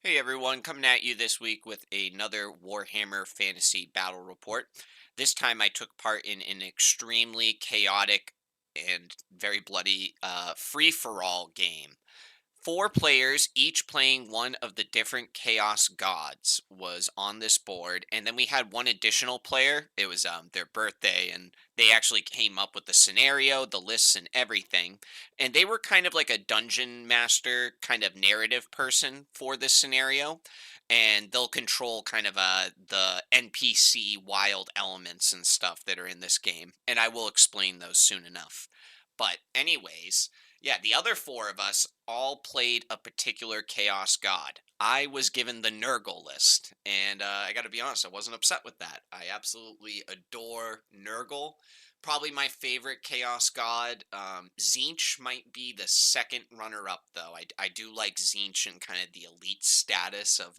Hey everyone, coming at you this week with another Warhammer Fantasy Battle Report. This time I took part in an extremely chaotic and very bloody free-for-all game. Four players, each playing one of the different Chaos Gods, was on this board, and then we had one additional player. It was their birthday, and they actually came up with the scenario, the lists, and everything. And they were kind of like a dungeon master, kind of narrative person for this scenario, and they'll control kind of the NPC wild elements and stuff that are in this game. And I will explain those soon enough. But anyways. Yeah, the other four of us all played a particular chaos god. I was given the NURGLE list, and I got to be honest, I wasn't upset with that. I absolutely adore NURGLE. Probably my favorite chaos god. Tzeentch might be the second runner-up, though. I do like Tzeentch and kind of the elite status of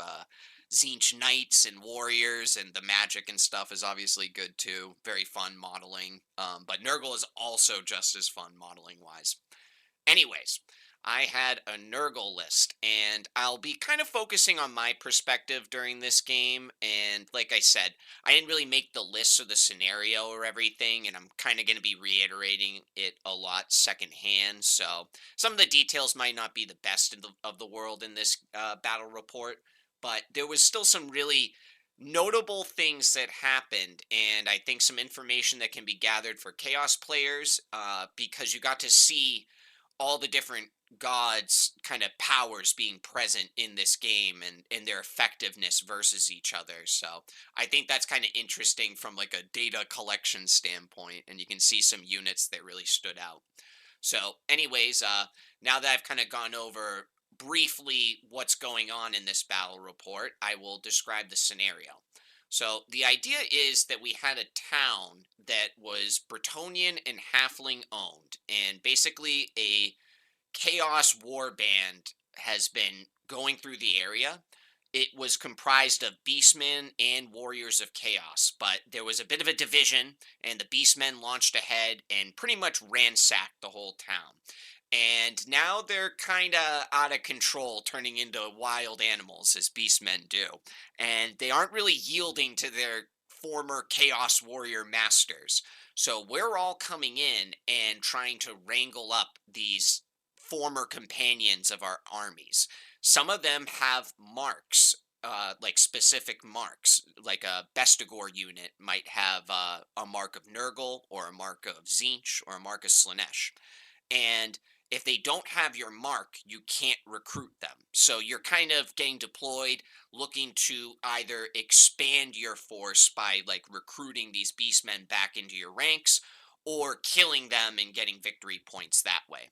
Tzeentch knights and warriors, and the magic and stuff is obviously good too. Very fun modeling. But NURGLE is also just as fun modeling-wise. Anyways, I had a NURGLE list, and I'll be kind of focusing on my perspective during this game. And like I said, I didn't really make the list or the scenario or everything, and I'm kind of going to be reiterating it a lot secondhand. So some of the details might not be the best of the world in this battle report, but there was still some really notable things that happened, and I think some information that can be gathered for Chaos players because you got to see all the different gods kind of powers being present in this game and their effectiveness versus each other. So I think that's kind of interesting from like a data collection standpoint, and you can see some units that really stood out. So anyways, now that I've kind of gone over briefly what's going on in this battle report, I will describe the scenario. So the idea is that we had a town that was Bretonian and Halfling owned, and basically a chaos war band has been going through the area. It was comprised of beastmen and warriors of chaos, but there was a bit of a division, and the beastmen launched ahead and pretty much ransacked the whole town. And now they're kind of out of control, turning into wild animals, as beastmen do. And they aren't really yielding to their former chaos warrior masters. So we're all coming in and trying to wrangle up these former companions of our armies. Some of them have marks, like specific marks, like a Bestigor unit might have a mark of Nurgle or a mark of Tzeentch or a mark of Slanesh. And if they don't have your mark, you can't recruit them. So you're kind of getting deployed, looking to either expand your force by like recruiting these beastmen back into your ranks or killing them and getting victory points that way.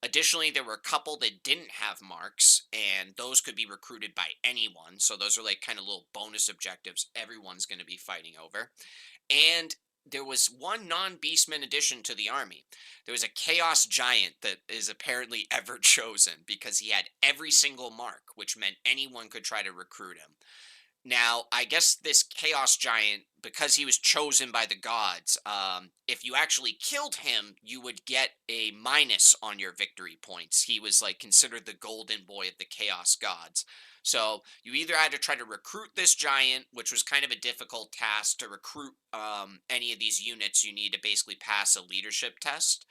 Additionally, there were a couple that didn't have marks, and those could be recruited by anyone. So those are like kind of little bonus objectives everyone's going to be fighting over. And there was one non-beastman addition to the army. There was a chaos giant that is apparently ever chosen because he had every single mark, which meant anyone could try to recruit him. Now, I guess this chaos giant, because he was chosen by the gods, if you actually killed him, you would get a minus on your victory points. He was like considered the golden boy of the chaos gods. So you either had to try to recruit this giant, which was kind of a difficult task to recruit any of these units. You need to basically pass a leadership test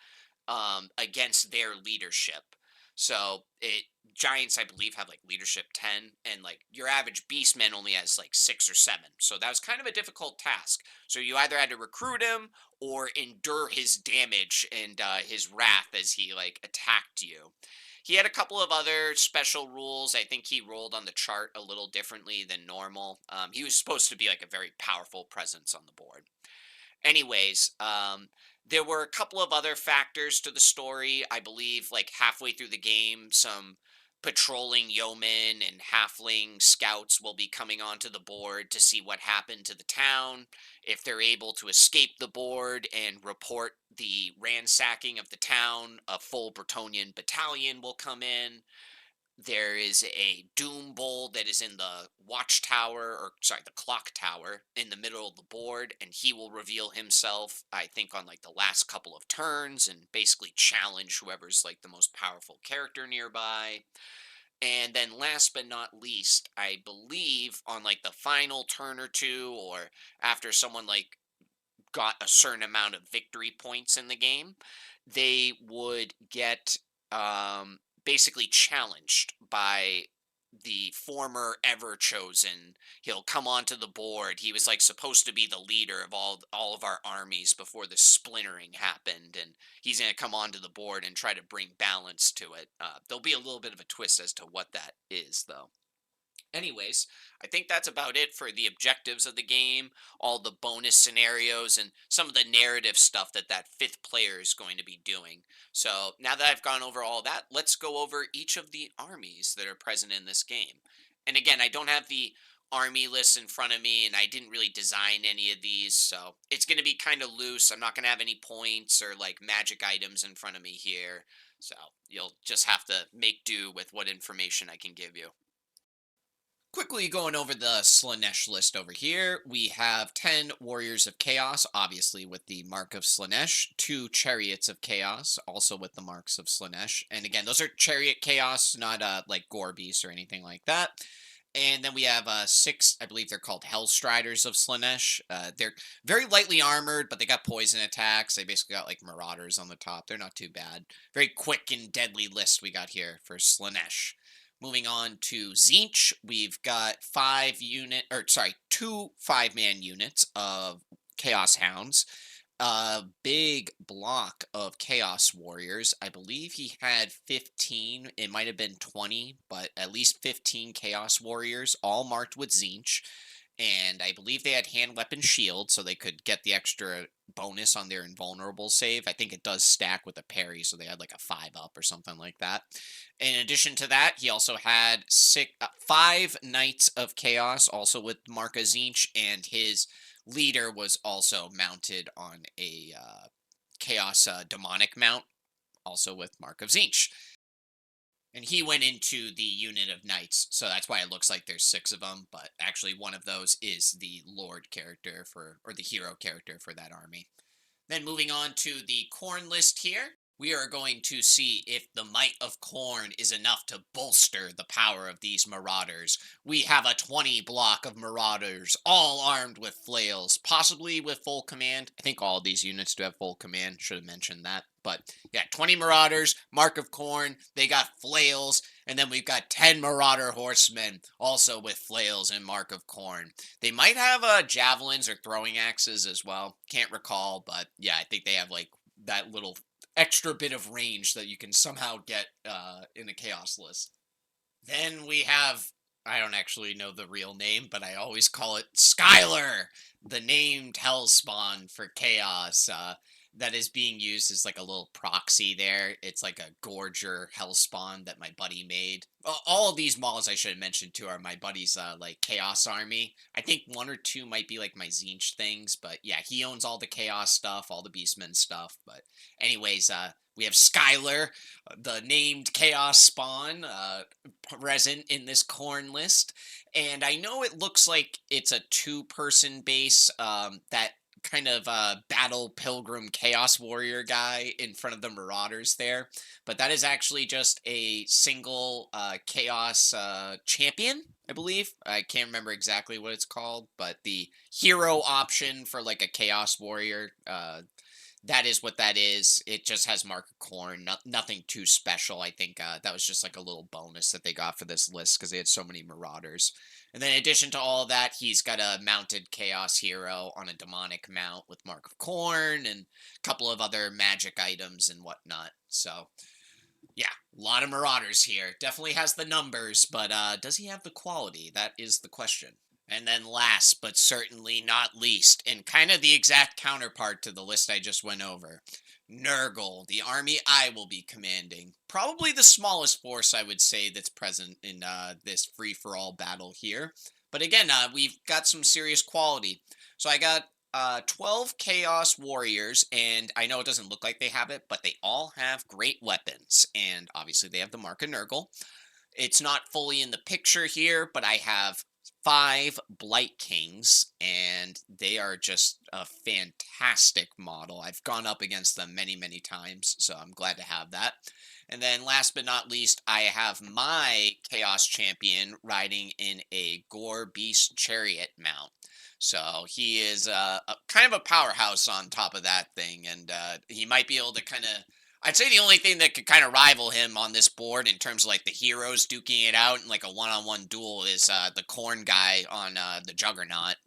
against their leadership. So it giants, I believe, have like leadership 10, and like your average beastman only has like 6 or 7. So that was kind of a difficult task. So you either had to recruit him or endure his damage and his wrath as he like attacked you. He had a couple of other special rules. I think he rolled on the chart a little differently than normal. He was supposed to be like a very powerful presence on the board. Anyways, there were a couple of other factors to the story. I believe, like halfway through the game, some patrolling yeomen and halfling scouts will be coming onto the board to see what happened to the town. If they're able to escape the board and report the ransacking of the town, a full Bretonian battalion will come in. There is a doom bowl that is in the watchtower, or sorry, the clock tower in the middle of the board, and he will reveal himself, I think, on like the last couple of turns and basically challenge whoever's like the most powerful character nearby. And then last but not least, I believe on like the final turn or two, or after someone like got a certain amount of victory points in the game, they would get basically challenged by the former ever chosen. He'll come onto the board. He was like supposed to be the leader of all of our armies before the splintering happened, and he's going to come onto the board and try to bring balance to it. There'll be a little bit of a twist as to what that is, though. Anyways, I think that's about it for the objectives of the game, all the bonus scenarios, and some of the narrative stuff that that fifth player is going to be doing. So now that I've gone over all that, let's go over each of the armies that are present in this game. And again, I don't have the army list in front of me, and I didn't really design any of these, so it's going to be kind of loose. I'm not going to have any points or like magic items in front of me here. So you'll just have to make do with what information I can give you. Quickly going over the Slanesh list over here, we have 10 Warriors of Chaos, obviously with the Mark of Slanesh, 2 Chariots of Chaos, also with the Marks of Slanesh. And again, those are Chariot Chaos, not like Gore Beasts or anything like that. And then we have 6, I believe they're called Hellstriders of Slanesh. They're very lightly armored, but they got poison attacks. They basically got like Marauders on the top. They're not too bad. Very quick and deadly list we got here for Slanesh. Moving on to Tzeentch, we've got 2 5-man units of Chaos Hounds, a big block of Chaos Warriors. I believe he had 15, it might have been 20, but at least 15 Chaos Warriors, all marked with Tzeentch. And I believe they had hand weapon shield, so they could get the extra bonus on their invulnerable save. I think it does stack with a parry, so they had like a 5 up or something like that. In addition to that, he also had 5 Knights of Chaos, also with Marka Tzeentch, and his leader was also mounted on a Chaos Demonic mount, also with Mark of Tzeentch. And he went into the unit of knights, so that's why it looks like there's 6 of them, but actually one of those is the Lord character or the hero character for that army. Then moving on to the Khorne list here, we are going to see if the might of Khorne is enough to bolster the power of these marauders. We have a 20 block of marauders, all armed with flails, possibly with full command. I think all of these units do have full command, should have mentioned that. But yeah, 20 marauders, Mark of Khorne, they got flails, and then we've got 10 marauder horsemen, also with flails and Mark of Khorne. They might have javelins or throwing axes as well. Can't recall, but yeah, I think they have like that little extra bit of range that you can somehow get in a chaos list. Then we have, I don't actually know the real name, but I always call it Skylar, the named Hellspawn for chaos. That is being used as like a little proxy there. It's like a Gorger Hellspawn that my buddy made. All of these models I should have mentioned too are my buddy's like Chaos Army. I think 1 or 2 might be like my Tzeentch things, but yeah, he owns all the Chaos stuff, all the Beastmen stuff. But anyways, we have Skylar, the named Chaos Spawn, present in this Khorne list. And I know it looks like it's a 2-person base that kind of battle pilgrim chaos warrior guy in front of the marauders there, but that is actually just a single chaos champion, I believe. I can't remember exactly what it's called, but the hero option for like a chaos warrior, that is what that is. It just has Mark of Khorne, nothing too special. I think that was just like a little bonus that they got for this list because they had so many marauders. And then in addition to all that, he's got a mounted Chaos Hero on a demonic mount with Mark of Khorne and a couple of other magic items and whatnot. So, yeah, a lot of Marauders here. Definitely has the numbers, but does he have the quality? That is the question. And then last, but certainly not least, and kind of the exact counterpart to the list I just went over, NURGLE, the army I will be commanding. Probably the smallest force, I would say, that's present in this free-for-all battle here. But again, we've got some serious quality. So I got 12 Chaos Warriors, and I know it doesn't look like they have it, but they all have great weapons. And obviously they have the Mark of NURGLE. It's not fully in the picture here, but I have 5 Blight Kings, and they are just a fantastic model. I've gone up against them many, many times, so I'm glad to have that. And then last but not least, I have my Chaos Champion riding in a Gore Beast Chariot mount. So he is kind of a powerhouse on top of that thing, and he might be able to kind of. I'd say the only thing that could kind of rival him on this board in terms of like the heroes duking it out in like a one-on-one duel is the corn guy on the Juggernaut.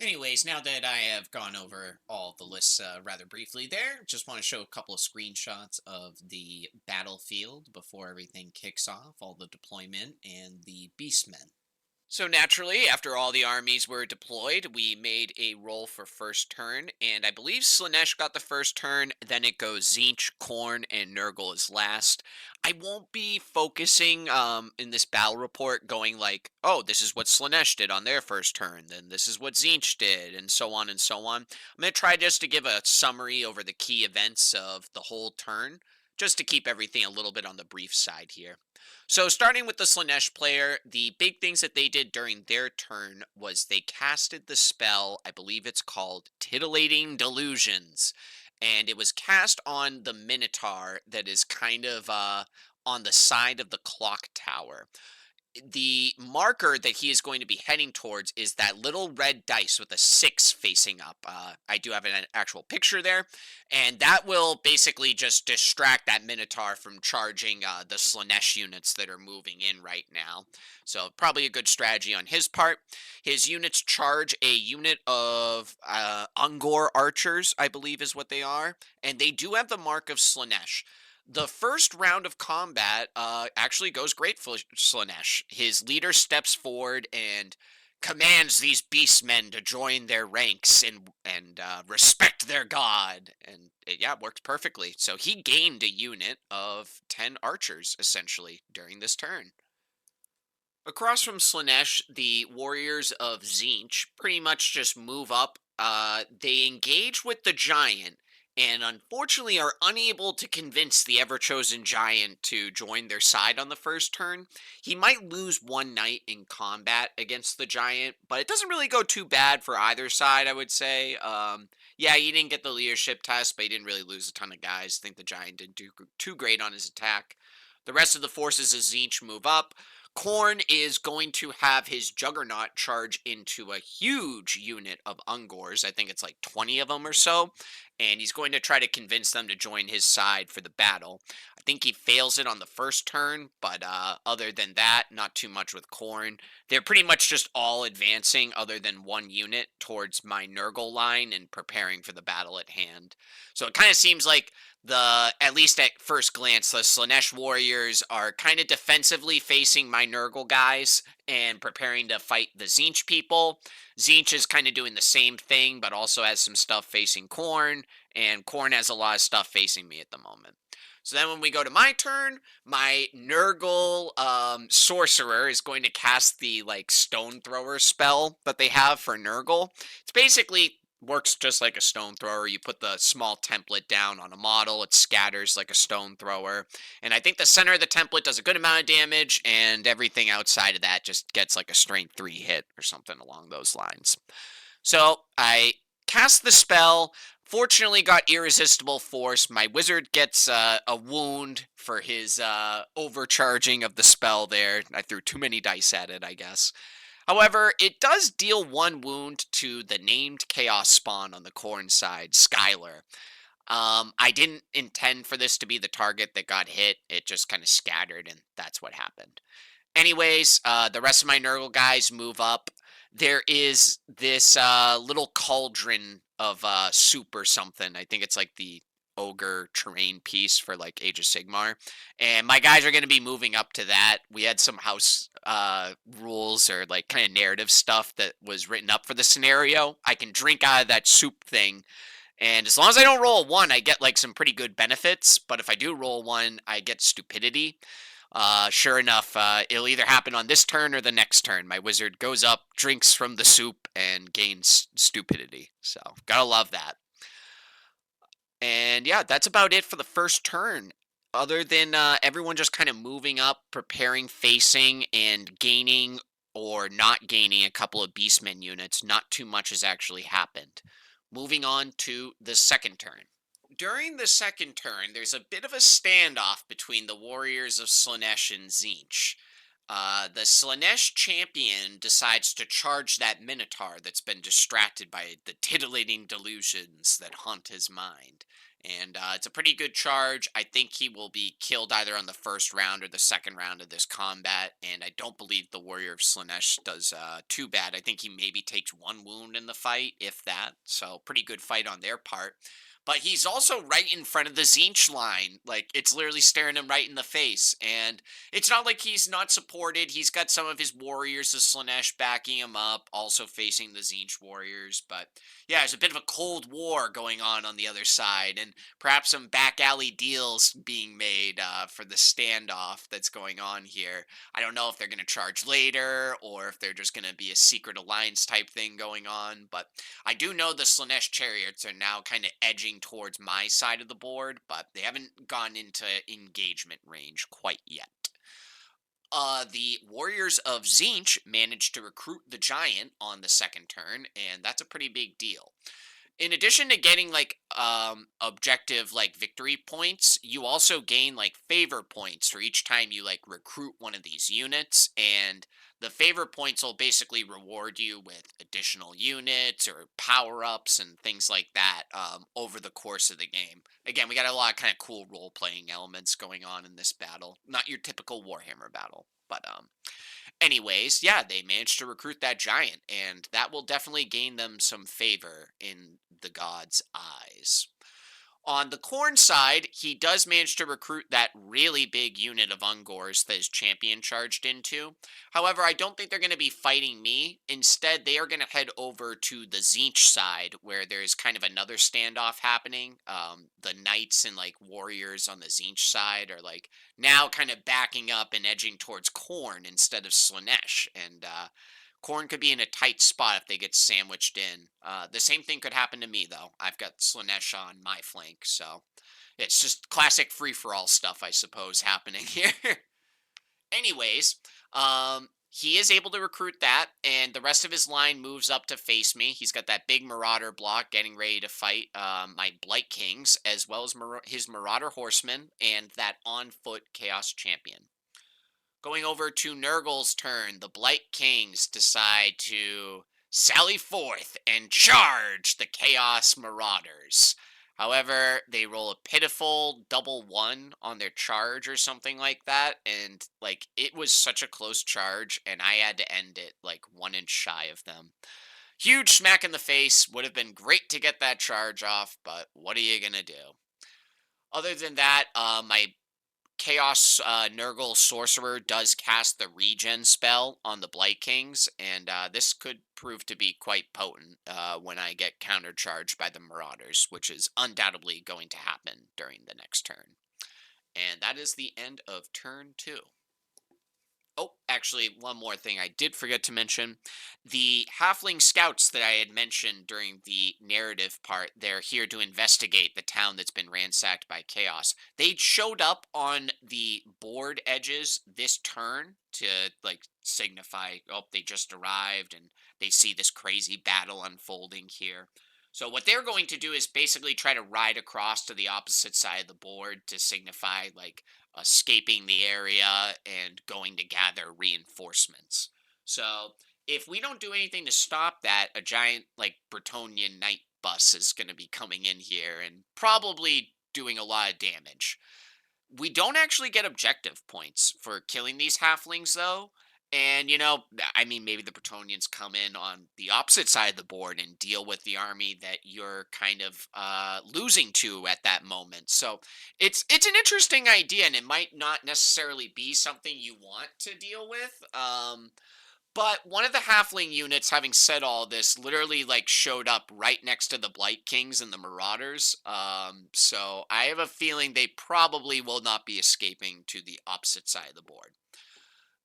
Anyways, now that I have gone over all the lists rather briefly there, just want to show a couple of screenshots of the battlefield before everything kicks off, all the deployment, and the beastmen. So naturally, after all the armies were deployed, we made a roll for first turn, and I believe Slanesh got the first turn, then it goes Tzeentch, Khorne, and Nurgle is last. I won't be focusing in this battle report going like, oh, this is what Slanesh did on their first turn, then this is what Tzeentch did, and so on and so on. I'm going to try just to give a summary over the key events of the whole turn, just to keep everything a little bit on the brief side here. So starting with the Slanesh player, the big things that they did during their turn was they casted the spell, I believe it's called Titillating Delusions, and it was cast on the Minotaur that is kind of on the side of the clock tower. The marker that he is going to be heading towards is that little red dice with a 6 facing up. I do have an actual picture there, and that will basically just distract that Minotaur from charging the Slanesh units that are moving in right now. So probably a good strategy on his part. His units charge a unit of Ungor archers, I believe is what they are, and they do have the mark of Slanesh. The first round of combat actually goes great for Slanesh. His leader steps forward and commands these beastmen to join their ranks and respect their god. And yeah, it worked perfectly. So he gained a unit of 10 archers, essentially, during this turn. Across from Slanesh, the warriors of Tzeentch pretty much just move up. They engage with the giant, and unfortunately are unable to convince the ever-chosen giant to join their side on the first turn. He might lose one knight in combat against the giant, but it doesn't really go too bad for either side, I would say. Yeah, he didn't get the leadership test, but he didn't really lose a ton of guys. I think the giant didn't do too great on his attack. The rest of the forces of Tzeentch move up. Khorne is going to have his Juggernaut charge into a huge unit of Ungors. I think it's like 20 of them or so. And he's going to try to convince them to join his side for the battle. I think he fails it on the first turn, but other than that, not too much with Khorne. They're pretty much just all advancing, other than one unit, towards my Nurgle line and preparing for the battle at hand. So it kind of seems like at least at first glance, the Slanesh warriors are kind of defensively facing my Nurgle guys and preparing to fight the Tzeentch people. Tzeentch is kind of doing the same thing, but also has some stuff facing Khorne, and Khorne has a lot of stuff facing me at the moment. So then when we go to my turn, my Nurgle sorcerer is going to cast the like stone thrower spell that they have for Nurgle. It's basically works just like a stone thrower. You put the small template down on a model, it scatters like a stone thrower. And I think the center of the template does a good amount of damage, and everything outside of that just gets like a strength 3 hit or something along those lines. So I cast the spell. Fortunately, got irresistible force. My wizard gets a wound for his overcharging of the spell there. I threw too many dice at it, I guess. However, it does deal 1 wound to the named Chaos Spawn on the Khorne side, Skylar. I didn't intend for this to be the target that got hit. It just kind of scattered, and that's what happened. Anyways, the rest of my Nurgle guys move up. There is this little cauldron of soup or something. I think it's like the ogre terrain piece for like Age of Sigmar, and my guys are going to be moving up to that. We had some house rules or like kind of narrative stuff that was written up for the scenario. I can drink out of that soup thing, and as long as I don't roll a 1, I get like some pretty good benefits, but if I do roll 1, I get stupidity. Sure enough, it'll either happen on this turn or the next turn. My wizard goes up, drinks from the soup, and gains stupidity. So, gotta love that. And yeah, that's about it for the first turn. Other than everyone just kind of moving up, preparing, facing, and gaining or not gaining a couple of beastmen units, not too much has actually happened. Moving on to the second turn. During the second turn, there's a bit of a standoff between the warriors of Slaanesh and Tzeentch. The Slaanesh champion decides to charge that Minotaur that's been distracted by the titillating delusions that haunt his mind. And it's a pretty good charge. I think he will be killed either on the first round or the second round of this combat. And I don't believe the Warrior of Slaanesh does too bad. I think he maybe takes one wound in the fight, if that. So pretty good fight on their part. But he's also right in front of the Tzeentch line. Like, it's literally staring him right in the face. And it's not like he's not supported. He's got some of his warriors of Slaanesh backing him up, also facing the Tzeentch warriors. But yeah, there's a bit of a cold war going on the other side, and perhaps some back alley deals being made for the standoff that's going on here. I don't know if they're going to charge later or if they're just going to be a secret alliance type thing going on. But I do know the Slaanesh chariots are now kind of edging towards my side of the board, but they haven't gone into engagement range quite yet. The Warriors of Tzeentch managed to recruit the Giant on the second turn, and that's a pretty big deal. In addition to getting like objective like victory points, you also gain like favor points for each time you like recruit one of these units, and the favor points will basically reward you with additional units or power-ups and things like that over the course of the game. Again, we got a lot of kind of cool role-playing elements going on in this battle. Not your typical Warhammer battle, but anyways, yeah, they managed to recruit that giant, and that will definitely gain them some favor in the god's eyes. On the Corn side, he does manage to recruit that really big unit of Ungors that his champion charged into. However, I don't think they're going to be fighting me. Instead, they are going to head over to the Tzeentch side, where there's kind of another standoff happening. The knights and like warriors on the Tzeentch side are like now kind of backing up and edging towards Corn instead of Slaanesh. And Corn could be in a tight spot if they get sandwiched in. The same thing could happen to me, though. I've got Slaanesh on my flank, so it's just classic free-for-all stuff, I suppose, happening here. Anyways, he is able to recruit that, and the rest of his line moves up to face me. He's got that big Marauder block getting ready to fight my Blight Kings, as well as his Marauder Horsemen, and that on-foot Chaos Champion. Going over to NURGLE's turn, the Blight Kings decide to sally forth and charge the Chaos Marauders. However, they roll a pitiful double one on their charge or something like that, and like it was such a close charge, and I had to end it like 1 inch shy of them. Huge smack in the face. Would have been great to get that charge off, but what are you gonna do? Other than that, my Chaos Nurgle Sorcerer does cast the regen spell on the Blight Kings, and this could prove to be quite potent when I get countercharged by the Marauders, which is undoubtedly going to happen during the next turn. And that is the end of turn 2. Oh, actually, one more thing I did forget to mention. The halfling scouts that I had mentioned during the narrative part, they're here to investigate the town that's been ransacked by chaos. They showed up on the board edges this turn to, like, signify, oh, they just arrived and they see this crazy battle unfolding here. So what they're going to do is basically try to ride across to the opposite side of the board to signify, like, escaping the area and going to gather reinforcements. So if we don't do anything to stop that, a giant like Bretonian knight bus is going to be coming in here and probably doing a lot of damage. We don't actually get objective points for killing these halflings, though. And, you know, I mean, maybe the Bretonians come in on the opposite side of the board and deal with the army that you're kind of losing to at that moment. So it's an interesting idea, and it might not necessarily be something you want to deal with. But one of the halfling units, having said all this, literally like showed up right next to the Blight Kings and the Marauders. So I have a feeling they probably will not be escaping to the opposite side of the board.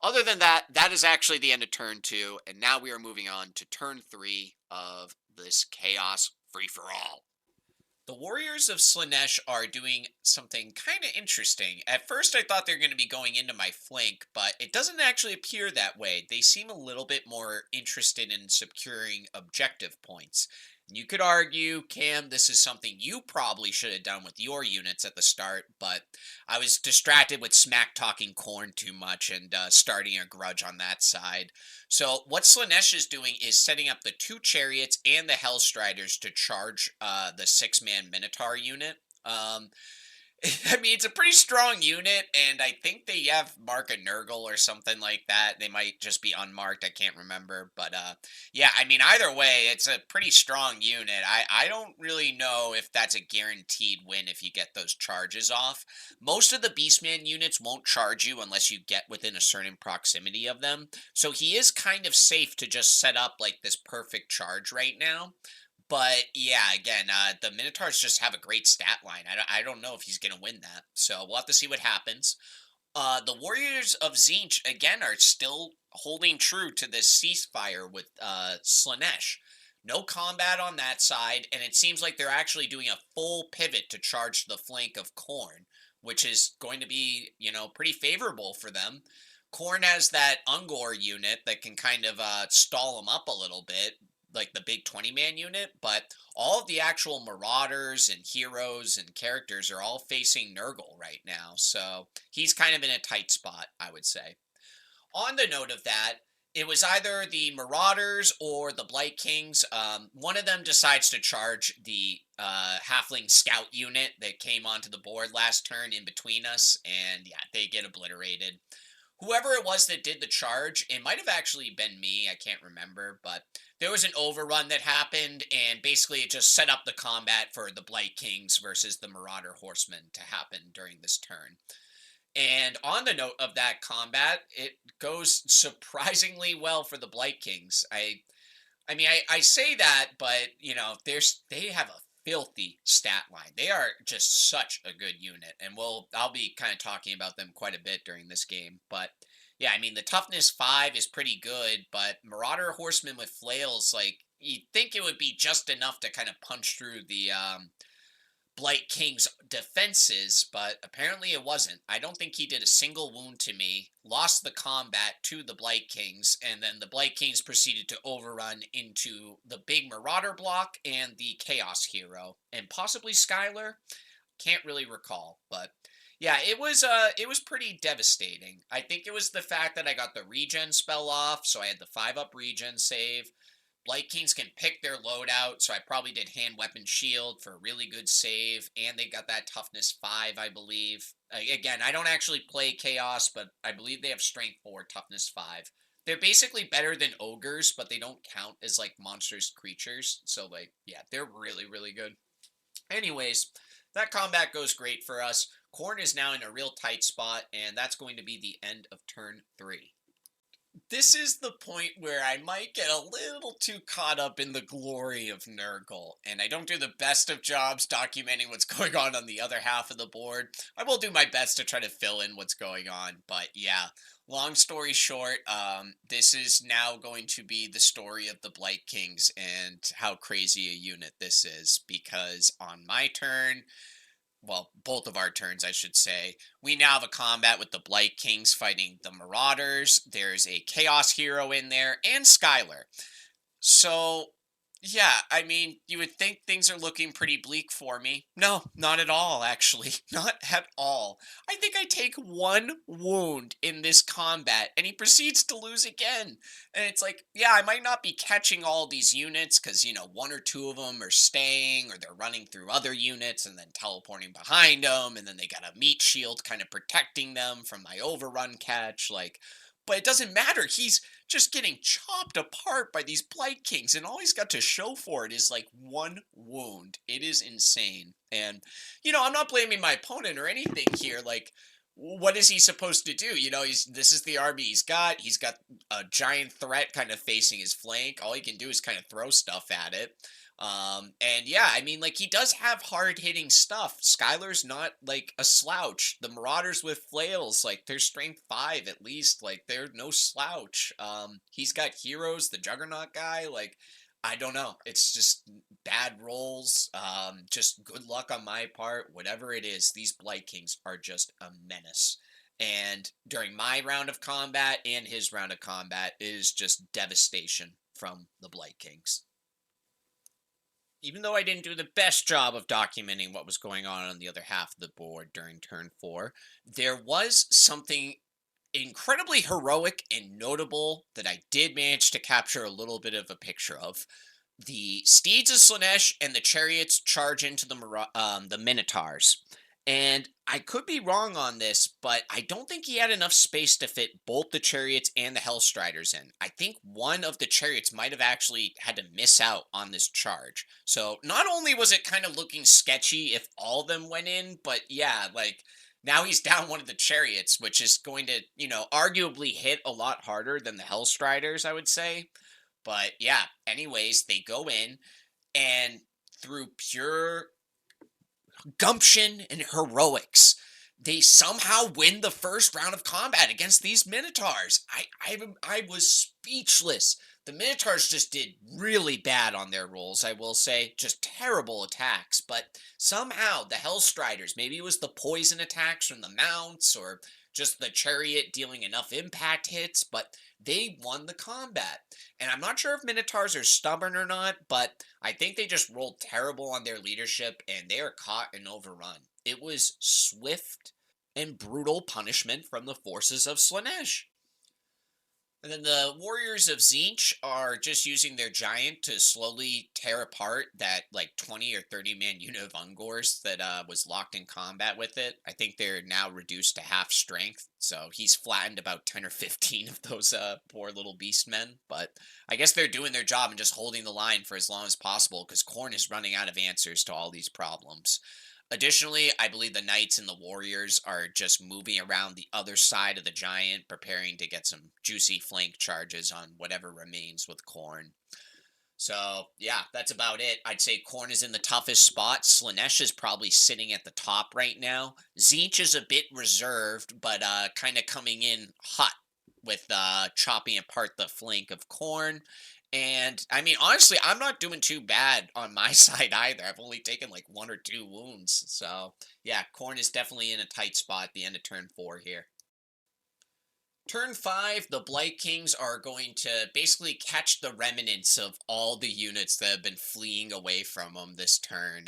Other than that, that is actually the end of turn 2, and now we are moving on to turn 3 of this chaos free-for-all. The Warriors of Slanesh are doing something kind of interesting. At first, I thought they were going to be going into my flank, but it doesn't actually appear that way. They seem a little bit more interested in securing objective points. You could argue, Cam, this is something you probably should have done with your units at the start, but I was distracted with smack talking corn too much and starting a grudge on that side. So what Slanesh is doing is setting up the two chariots and the Hellstriders to charge the six-man Minotaur unit. I mean, it's a pretty strong unit, and I think they have mark a NURGLE or something like that. They might just be unmarked. I can't remember, but yeah. I mean, either way, it's a pretty strong unit. I don't really know if that's a guaranteed win if you get those charges off. Most of the Beastman units won't charge you unless you get within a certain proximity of them. So he is kind of safe to just set up like this perfect charge right now. But yeah, again, the Minotaurs just have a great stat line. I don't know if he's going to win that. So we'll have to see what happens. The Warriors of Tzeentch, again, are still holding true to this ceasefire with Slanesh. No combat on that side, and it seems like they're actually doing a full pivot to charge the flank of Khorne, which is going to be, pretty favorable for them. Khorne has that Ungor unit that can kind of stall them up a little bit, like the big 20-man unit, but all of the actual marauders and heroes and characters are all facing Nurgle right now, so he's kind of in a tight spot, I would say. On the note of that, it was either the Marauders or the Blight Kings. One of them decides to charge the Halfling Scout unit that came onto the board last turn in between us, and yeah, they get obliterated. Whoever it was that did the charge, it might have actually been me, I can't remember, but there was an overrun that happened, and basically it just set up the combat for the Blight Kings versus the Marauder Horsemen to happen during this turn. And on the note of that combat, it goes surprisingly well for the Blight Kings. I say that, but they have a filthy stat line. They are just such a good unit, and I'll be kind of talking about them quite a bit during this game. But yeah, I mean the toughness 5 is pretty good, but Marauder Horsemen with flails, like you'd think it would be just enough to kind of punch through the Blight King's defenses, but apparently it wasn't. I don't think he did a single wound to me, lost the combat to the Blight Kings, and then the Blight Kings proceeded to overrun into the big Marauder block and the Chaos Hero, and possibly Skylar. Can't really recall, but yeah, it was pretty devastating. I think it was the fact that I got the regen spell off, so I had the 5-up regen save. Blight Kings can pick their loadout, so I probably did hand weapon shield for a really good save, and they got that toughness 5, I believe. Again, I don't actually play Chaos, but I believe they have strength 4, toughness 5. They're basically better than ogres, but they don't count as like monstrous creatures, so like, yeah, they're really, really good. Anyways, that combat goes great for us. Khorne is now in a real tight spot, and that's going to be the end of turn 3. This is the point where I might get a little too caught up in the glory of Nurgle, and I don't do the best of jobs documenting what's going on the other half of the board. I will do my best to try to fill in what's going on, but yeah, long story short, this is now going to be the story of the Blight Kings and how crazy a unit this is, because on my turn, well, both of our turns, I should say, we now have a combat with the Blight Kings fighting the Marauders. There's a Chaos Hero in there, and Skylar. So, yeah, I mean, you would think things are looking pretty bleak for me. No, not at all, actually. Not at all. I think I take 1 wound in this combat, and he proceeds to lose again. And it's like, yeah, I might not be catching all these units, because, 1 or 2 of them are staying, or they're running through other units, and then teleporting behind them, and then they got a meat shield kind of protecting them from my overrun catch, like... But it doesn't matter. He's just getting chopped apart by these Blight Kings, and all he's got to show for it is like 1 wound. It is insane. And, I'm not blaming my opponent or anything here. Like, what is he supposed to do? This is the army he's got. He's got a giant threat kind of facing his flank. All he can do is kind of throw stuff at it. And yeah, I mean, like, he does have hard-hitting stuff. Skylar's not, like, a slouch. The Marauders with flails, like, they're strength 5 at least. Like, they're no slouch. He's got heroes, the Juggernaut guy. Like, I don't know. It's just bad rolls. Just good luck on my part. Whatever it is, these Blight Kings are just a menace. And during my round of combat and his round of combat is just devastation from the Blight Kings. Even though I didn't do the best job of documenting what was going on the other half of the board during turn 4, there was something incredibly heroic and notable that I did manage to capture a little bit of a picture of. The steeds of Slanesh and the chariots charge into the Minotaurs. And I could be wrong on this, but I don't think he had enough space to fit both the chariots and the Hellstriders in. I think one of the chariots might have actually had to miss out on this charge. So not only was it kind of looking sketchy if all of them went in, but yeah, like now he's down one of the chariots, which is going to, arguably hit a lot harder than the Hellstriders, I would say. But yeah, anyways, they go in and through pure gumption and heroics, they somehow win the first round of combat against these Minotaurs. I was speechless. The Minotaurs just did really bad on their rolls, I will say. Just terrible attacks. But somehow the Hellstriders, maybe it was the poison attacks from the mounts or just the chariot dealing enough impact hits, but they won the combat. And I'm not sure if Minotaurs are stubborn or not, but I think they just rolled terrible on their leadership and they are caught and overrun. It was swift and brutal punishment from the forces of Slanesh. And then the warriors of Zinch are just using their giant to slowly tear apart that like 20 or 30 man unit of Ungors that was locked in combat with it. I think they're now reduced to half strength, so he's flattened about 10 or 15 of those poor little beastmen. But I guess they're doing their job and just holding the line for as long as possible because Khorne is running out of answers to all these problems. Additionally, I believe the knights and the warriors are just moving around the other side of the giant, preparing to get some juicy flank charges on whatever remains with Khorne. So, yeah, that's about it. I'd say Khorne is in the toughest spot. Slanesh is probably sitting at the top right now. Zinch is a bit reserved, but kind of coming in hot with chopping apart the flank of Khorne. And I mean, honestly, I'm not doing too bad on my side either. I've only taken like 1 or 2 wounds. So, yeah, Khorne is definitely in a tight spot at the end of turn 4 here. Turn 5, the Blight Kings are going to basically catch the remnants of all the units that have been fleeing away from them this turn.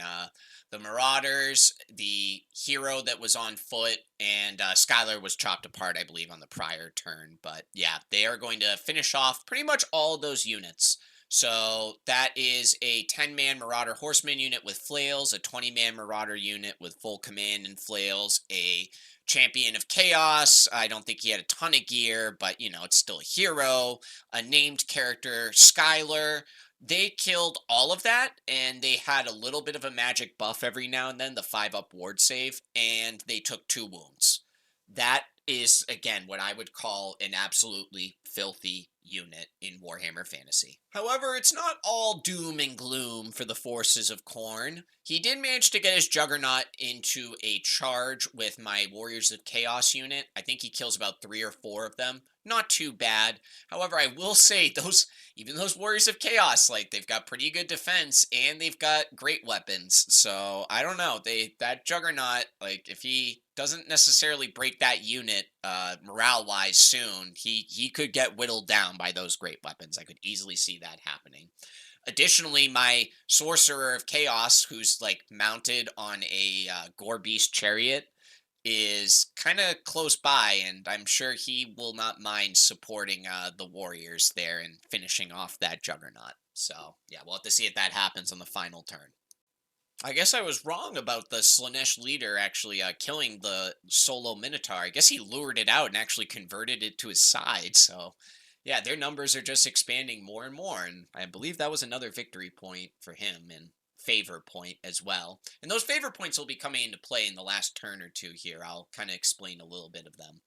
The Marauders, the hero that was on foot, and Skylar was chopped apart, I believe, on the prior turn. But yeah, they are going to finish off pretty much all those units. So that is a 10-man Marauder Horseman unit with flails, a 20-man Marauder unit with full command and flails, a Champion of Chaos. I don't think he had a ton of gear, but it's still a hero. A named character, Skylar. They killed all of that, and they had a little bit of a magic buff every now and then, the 5-up ward save, and they took 2 wounds. That is, again, what I would call an absolutely filthy unit in Warhammer Fantasy. However, it's not all doom and gloom for the forces of Khorne. He did manage to get his Juggernaut into a charge with my Warriors of Chaos unit. I think he kills about 3 or 4 of them. Not too bad. However, I will say even those Warriors of Chaos, like they've got pretty good defense and they've got great weapons. So I don't know. That Juggernaut, like if he doesn't necessarily break that unit morale wise soon, he could get whittled down by those great weapons. I could easily see that happening. Additionally, my Sorcerer of Chaos, who's like mounted on a Gore Beast chariot, is kind of close by, and I'm sure he will not mind supporting the warriors there and finishing off that Juggernaut. So, yeah, we'll have to see if that happens on the final turn. I guess I was wrong about the Slanesh leader actually killing the solo Minotaur. I guess he lured it out and actually converted it to his side, so yeah, their numbers are just expanding more and more, and I believe that was another victory point for him and favor point as well. And those favor points will be coming into play in the last turn or two here. I'll kind of explain a little bit of them.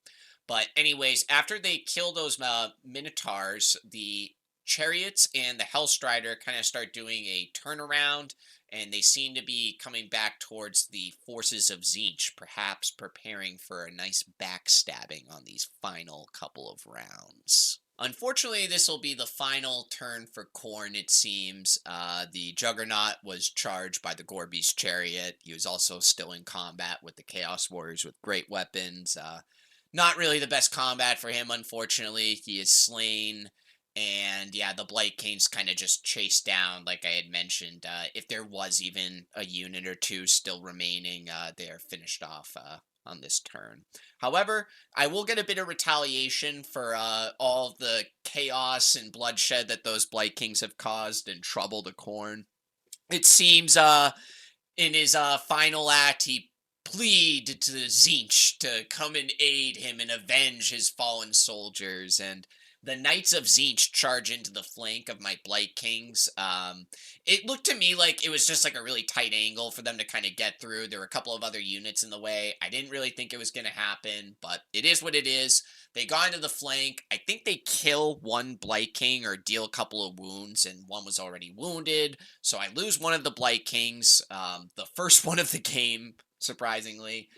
But anyways, after they kill those Minotaurs, the Chariots and the Hellstrider kind of start doing a turnaround, and they seem to be coming back towards the forces of Zinch, perhaps preparing for a nice backstabbing on these final couple of rounds. Unfortunately, this will be the final turn for Khorne, it seems. The Juggernaut was charged by the Gorby's chariot. He was also still in combat with the Chaos Warriors with great weapons. Not really the best combat for him, unfortunately. He is slain. And yeah, the Blight Kings kind of just chased down, like I had mentioned. If there was even a unit or two still remaining, they are finished off on this turn. However, I will get a bit of retaliation for all the chaos and bloodshed that those Blight Kings have caused and trouble to Khorne. It seems in his final act, he pleaded to Zinch to come and aid him and avenge his fallen soldiers. And the Knights of Zinch charge into the flank of my Blight Kings. It looked to me like it was just like a really tight angle for them to kind of get through. There were a couple of other units in the way. I didn't really think it was going to happen, but it is what it is. They got into the flank. I think they kill one Blight King or deal a couple of wounds, and one was already wounded. So I lose one of the Blight Kings, the first one of the game, surprisingly.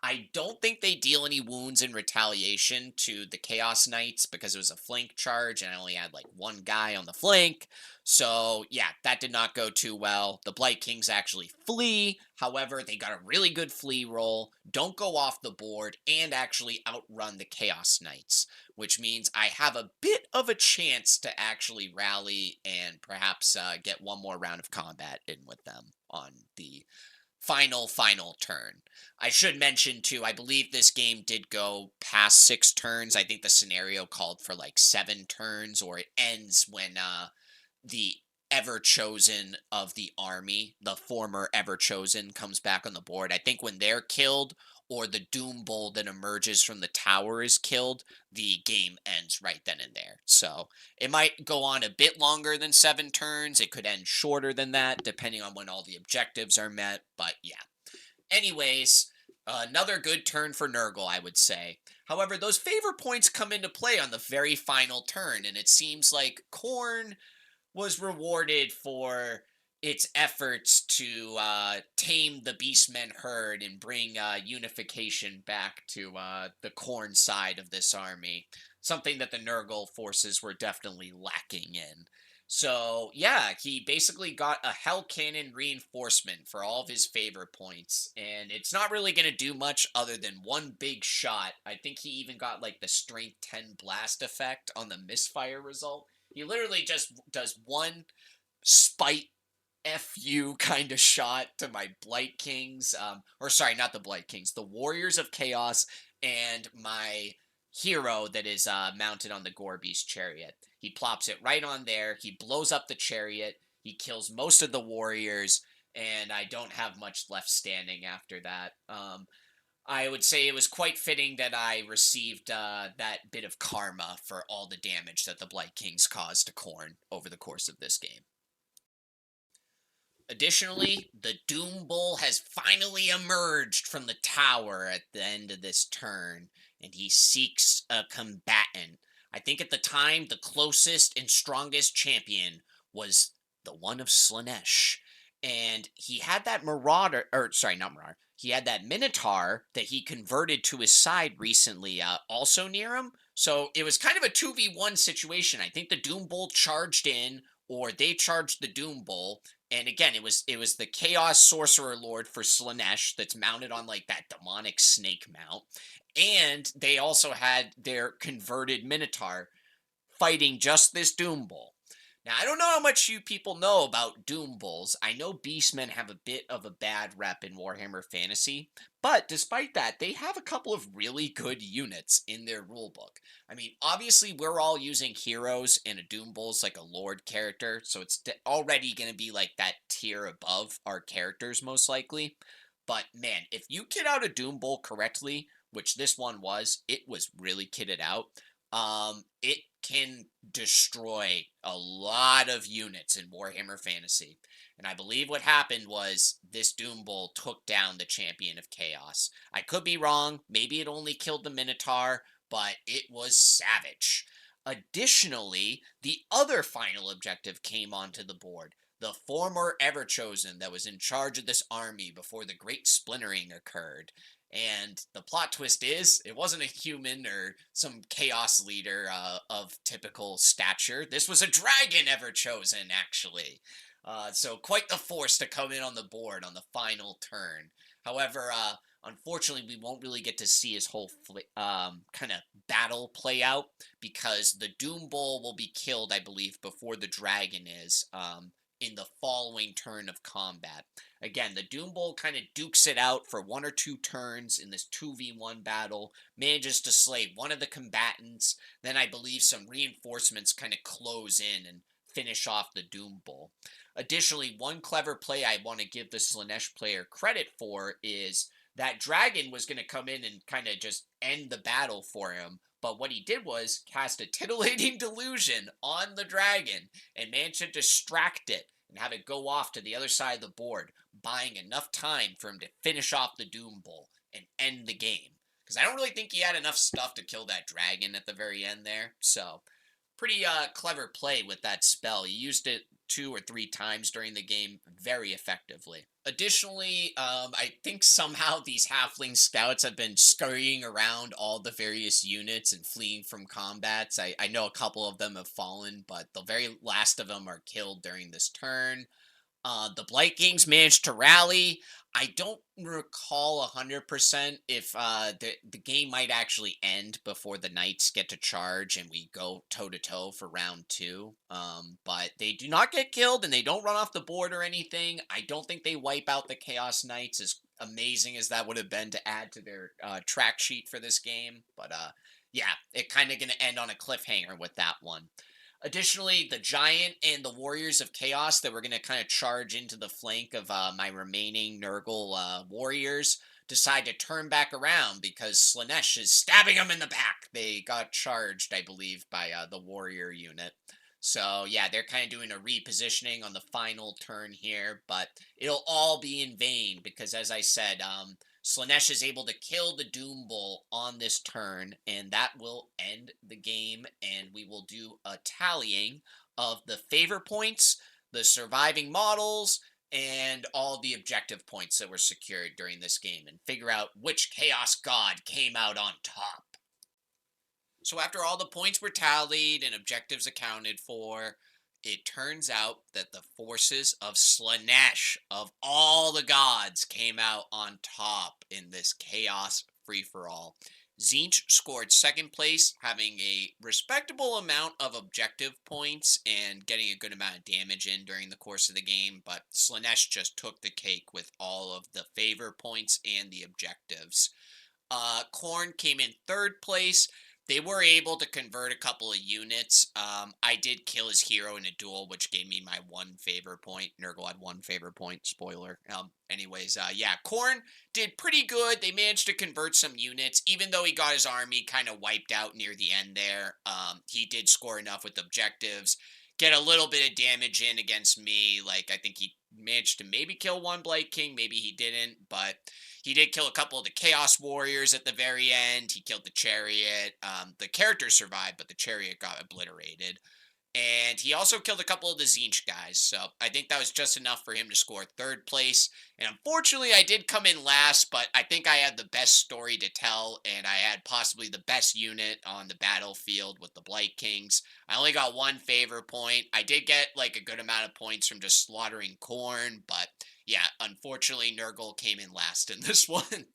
I don't think they deal any wounds in retaliation to the Chaos Knights because it was a flank charge and I only had like one guy on the flank. So yeah, that did not go too well. The Blight Kings actually flee. However, they got a really good flee roll, don't go off the board, and actually outrun the Chaos Knights, which means I have a bit of a chance to actually rally and perhaps get one more round of combat in with them on the final turn. I should mention too, I believe this game did go past 6 turns. I think the scenario called for like 7 turns, or it ends when the ever chosen of the army, the former ever chosen, comes back on the board. I think when they're killed, or the Doom Bull that emerges from the tower is killed, the game ends right then and there. So it might go on a bit longer than 7 turns. It could end shorter than that, depending on when all the objectives are met. But yeah. Anyways, another good turn for NURGLE, I would say. However, those favor points come into play on the very final turn, and it seems like Khorne was rewarded for its efforts to tame the beastmen herd and bring unification back to the Khorne side of this army. Something that the Nurgle forces were definitely lacking in. So, yeah, he basically got a Hell Cannon reinforcement for all of his favor points, and it's not really going to do much other than one big shot. I think he even got, like, the Strength 10 blast effect on the misfire result. He literally just does one spite FU kind of shot to my Blight Kings, or sorry, not the Blight Kings, the Warriors of Chaos, and my hero that is mounted on the Gorby's chariot. He plops it right on there. He blows up the chariot. He kills most of the warriors, and I don't have much left standing after that. I would say it was quite fitting that I received that bit of karma for all the damage that the Blight Kings caused to Khorne over the course of this game. Additionally, the Doom Bull has finally emerged from the tower at the end of this turn, and he seeks a combatant. I think at the time, the closest and strongest champion was the one of Slaanesh. And he had that Marauder, or sorry, not Marauder. He had that Minotaur that he converted to his side recently, also near him. So it was kind of a 2v1 situation. I think the Doom Bull charged in, or they charged the Doom Bull. And again, it was the Chaos Sorcerer Lord for Slaanesh that's mounted on like that demonic snake mount. And they also had their converted Minotaur fighting just this Doom Bull. Now, I don't know how much you people know about Doom Bulls. I know Beastmen have a bit of a bad rep in Warhammer Fantasy, but despite that, they have a couple of really good units in their rulebook. I mean, obviously, we're all using heroes, and a Doom Bull's like a Lord character, so it's already going to be like that tier above our characters, most likely. But man, if you kit out a Doom Bull correctly, which this one was, it was really kitted out. It can destroy a lot of units in Warhammer Fantasy. And I believe what happened was this Doom Bull took down the Champion of Chaos. I could be wrong. Maybe it only killed the Minotaur, but it was savage. Additionally, the other final objective came onto the board. The former Everchosen that was in charge of this army before the Great Splintering occurred. And the plot twist is it wasn't a human or some chaos leader of typical stature. This was a dragon ever chosen, actually. So quite the force to come in on the board on the final turn. However, unfortunately, we won't really get to see his whole kind of battle play out because the Doom Bull will be killed, I believe, before the dragon is in the following turn of combat. Again, the Doom Bull kind of dukes it out for 1 or 2 turns in this 2v1 battle, manages to slay one of the combatants, then I believe some reinforcements kind of close in and finish off the Doom Bull. Additionally, one clever play I want to give the Slaanesh player credit for is that dragon was going to come in and kind of just end the battle for him. But what he did was cast a titillating delusion on the dragon and managed to distract it and have it go off to the other side of the board, buying enough time for him to finish off the Doom Bull and end the game. Because I don't really think he had enough stuff to kill that dragon at the very end there. So, pretty clever play with that spell. He used it 2 or 3 times during the game very effectively. Additionally, I think somehow these halfling scouts have been scurrying around all the various units and fleeing from combats. I know a couple of them have fallen, but the very last of them are killed during this turn. The Blight Kings managed to rally. I don't recall 100% if the game might actually end before the Knights get to charge and we go toe to toe for round 2. But they do not get killed and they don't run off the board or anything. I don't think they wipe out the Chaos Knights, as amazing as that would have been to add to their track sheet for this game. But yeah, it kind of going to end on a cliffhanger with that one. Additionally, the Giant and the Warriors of Chaos that were going to kind of charge into the flank of my remaining NURGLE Warriors decide to turn back around because Slaanesh is stabbing them in the back. They got charged, I believe, by the Warrior unit. So, yeah, they're kind of doing a repositioning on the final turn here, but it'll all be in vain because, as I said, Slaanesh is able to kill the Doom Bull on this turn, and that will end the game, and we will do a tallying of the favor points, the surviving models, and all the objective points that were secured during this game, and figure out which Chaos God came out on top. So after all the points were tallied and objectives accounted for, it turns out that the forces of Slaanesh, of all the gods, came out on top in this chaos free-for-all. Tzeentch scored second place, having a respectable amount of objective points and getting a good amount of damage in during the course of the game, but Slaanesh just took the cake with all of the favor points and the objectives. Khorne came in third place. They were able to convert a couple of units. I did kill his hero in a duel, which gave me my 1 favor point. NURGLE had 1 favor point. Spoiler. Anyways, yeah, Khorne did pretty good. They managed to convert some units, even though he got his army kind of wiped out near the end there. He did score enough with objectives. Get a little bit of damage in against me. Like, I think he managed to maybe kill 1 Blight King. Maybe he didn't, but he did kill a couple of the Chaos Warriors at the very end. He killed the Chariot. The character survived, but the Chariot got obliterated. And he also killed a couple of the Tzeentch guys. So I think that was just enough for him to score third place. And unfortunately, I did come in last, but I think I had the best story to tell. And I had possibly the best unit on the battlefield with the Blight Kings. I only got 1 favor point. I did get like a good amount of points from just slaughtering Khorne. But yeah, unfortunately, NURGLE came in last in this one.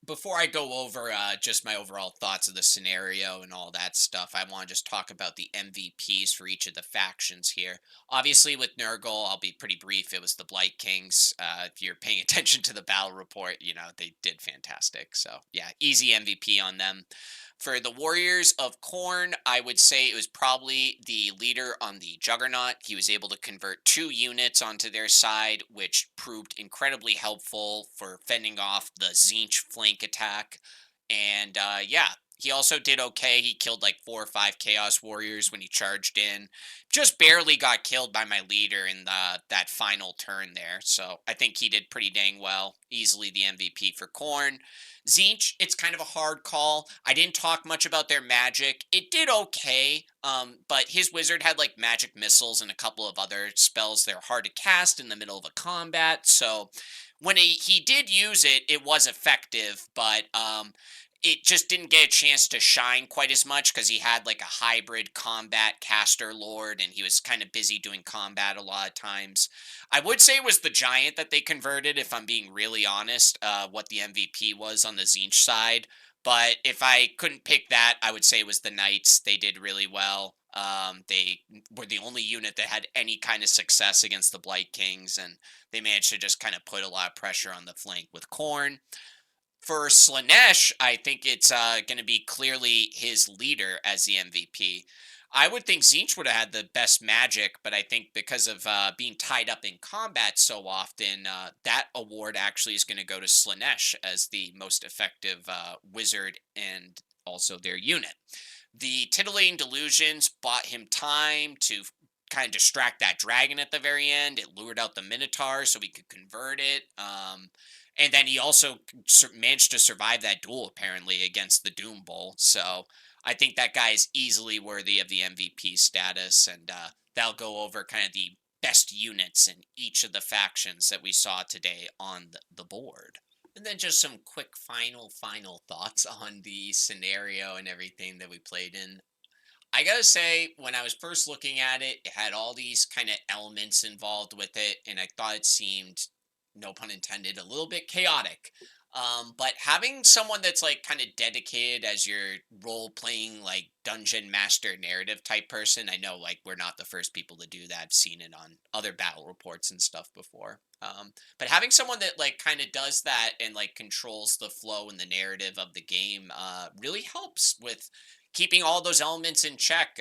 Before I go over just my overall thoughts of the scenario and all that stuff, I want to just talk about the MVPs for each of the factions here. Obviously, with NURGLE, I'll be pretty brief. It was the Blight Kings. If you're paying attention to the battle report, you know, they did fantastic. So, yeah, easy MVP on them. For the Warriors of Khorne, I would say it was probably the leader on the Juggernaut. He was able to convert 2 units onto their side, which proved incredibly helpful for fending off the Tzeentch flank attack. And yeah, he also did okay. He killed like 4 or 5 Chaos Warriors when he charged in. Just barely got killed by my leader in that final turn there. So I think he did pretty dang well. Easily the MVP for Khorne. Tzeentch, it's kind of a hard call. I didn't talk much about their magic. It did okay, but his wizard had like magic missiles and a couple of other spells that are hard to cast in the middle of a combat. So when he did use it, it was effective, but it just didn't get a chance to shine quite as much because he had like a hybrid combat caster lord, and he was kind of busy doing combat a lot of times. I would say it was the giant that they converted, if I'm being really honest, what the MVP was on the Zinch side. But if I couldn't pick that, I would say it was the knights. They did really well. They were the only unit that had any kind of success against the Blight Kings, and they managed to just kind of put a lot of pressure on the flank with Khorne. For Slanesh, I think it's going to be clearly his leader as the MVP. I would think Zinch would have had the best magic, but I think because of being tied up in combat so often, that award actually is going to go to Slanesh as the most effective wizard and also their unit. The Titillating Delusions bought him time to kind of distract that dragon at the very end. It lured out the Minotaur so he could convert it. And then he also managed to survive that duel, apparently, against the Doom Bowl. So I think that guy is easily worthy of the MVP status. And that'll go over kind of the best units in each of the factions that we saw today on the board. And then just some quick final thoughts on the scenario and everything that we played in. I gotta say, when I was first looking at it, it had all these kind of elements involved with it, and I thought it seemed, no pun intended, a little bit chaotic. But having someone that's like kind of dedicated as your role playing like dungeon master narrative type person, I know like we're not the first people to do that. I've seen it on other battle reports and stuff before. But having someone that like kind of does that and like controls the flow and the narrative of the game really helps with keeping all those elements in check.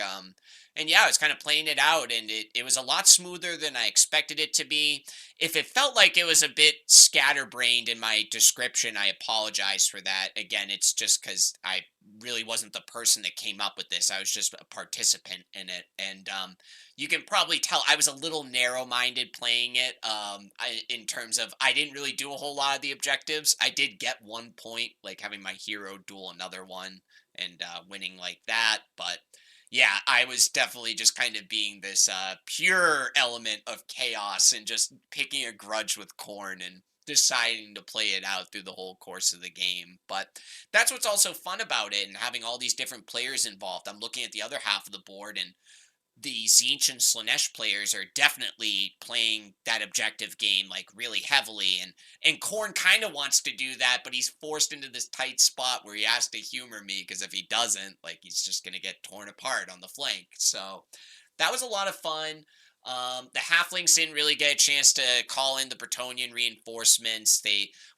And yeah, I was kind of playing it out, and it was a lot smoother than I expected it to be. If it felt like it was a bit scatterbrained in my description, I apologize for that. Again, it's just because I really wasn't the person that came up with this. I was just a participant in it. And you can probably tell I was a little narrow minded playing it in terms of I didn't really do a whole lot of the objectives. I did get 1 point, like having my hero duel another one and winning like that. But yeah, I was definitely just kind of being this pure element of chaos and just picking a grudge with Khorne and deciding to play it out through the whole course of the game. But that's what's also fun about it, and having all these different players involved. I'm looking at the other half of the board, and the Tzeentch and Slanesh players are definitely playing that objective game like really heavily, and Khorne kind of wants to do that, but he's forced into this tight spot where he has to humor me because if he doesn't, like he's just gonna get torn apart on the flank. So that was a lot of fun. The halflings didn't really get a chance to call in the Bretonnian reinforcements.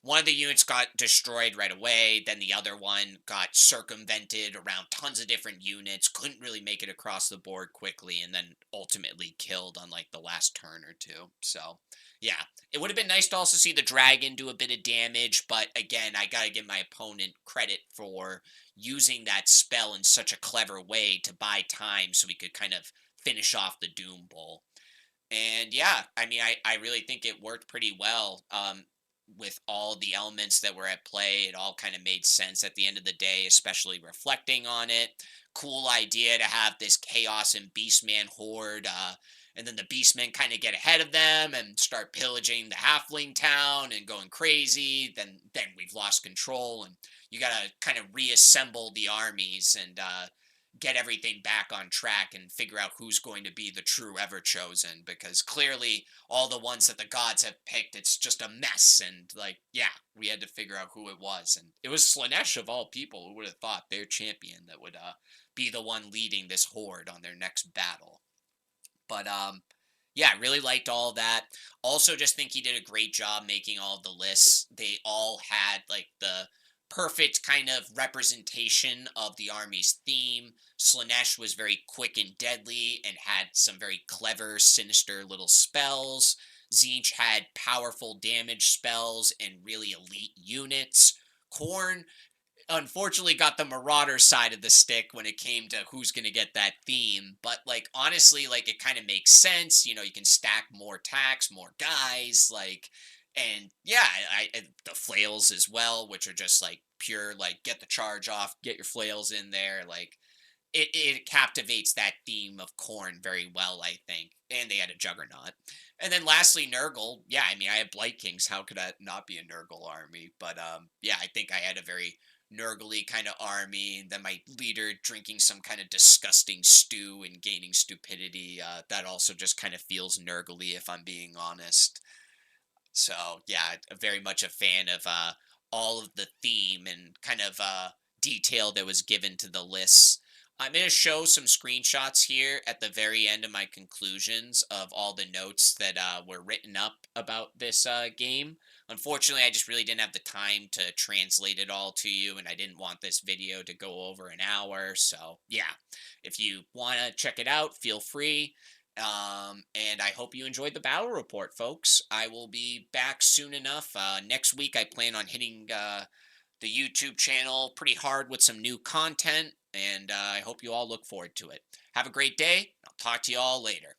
One of the units got destroyed right away, then the other one got circumvented around tons of different units, couldn't really make it across the board quickly, and then ultimately killed on like the last turn or two. So yeah, it would have been nice to also see the dragon do a bit of damage, but again, I gotta give my opponent credit for using that spell in such a clever way to buy time so we could kind of finish off the Doom Bowl. And yeah, I mean, I really think it worked pretty well with all the elements that were at play. It all kind of made sense at the end of the day, especially reflecting on it. Cool idea to have this Chaos and Beastman horde, and then the Beastmen kind of get ahead of them and start pillaging the Halfling town and going crazy. Then we've lost control, and you got to kind of reassemble the armies and get everything back on track and figure out who's going to be the true ever chosen, because clearly all the ones that the gods have picked, it's just a mess. And like, yeah, we had to figure out who it was, and it was Slanesh of all people. Who would have thought their champion that would be the one leading this horde on their next battle? But yeah, I really liked all that. Also, just think he did a great job making all of the lists. They all had like the perfect kind of representation of the army's theme. Slanesh was very quick and deadly and had some very clever, sinister little spells. Tzeentch had powerful damage spells and really elite units. Khorne unfortunately got the marauder side of the stick when it came to who's going to get that theme, but like honestly, like it kind of makes sense. You can stack more attacks, more guys, like, and yeah, the flails as well, which are just like pure like get the charge off, get your flails in there. Like it captivates that theme of corn very well, I think. And they had a juggernaut. And then lastly, Nurgle. Yeah, I mean, I have Blight Kings. How could I not be a Nurgle army? But yeah, I think I had a very Nurgle kind of army. And then my leader drinking some kind of disgusting stew and gaining stupidity. That also just kind of feels Nurgle, if I'm being honest. So yeah, very much a fan of all of the theme and kind of detail that was given to the lists. I'm going to show some screenshots here at the very end of my conclusions of all the notes that were written up about this game. Unfortunately, I just really didn't have the time to translate it all to you, and I didn't want this video to go over an hour. So, yeah, if you want to check it out, feel free. And I hope you enjoyed the battle report, folks. I will be back soon enough. Next week, I plan on hitting the YouTube channel pretty hard with some new content, and I hope you all look forward to it. Have a great day. I'll talk to you all later.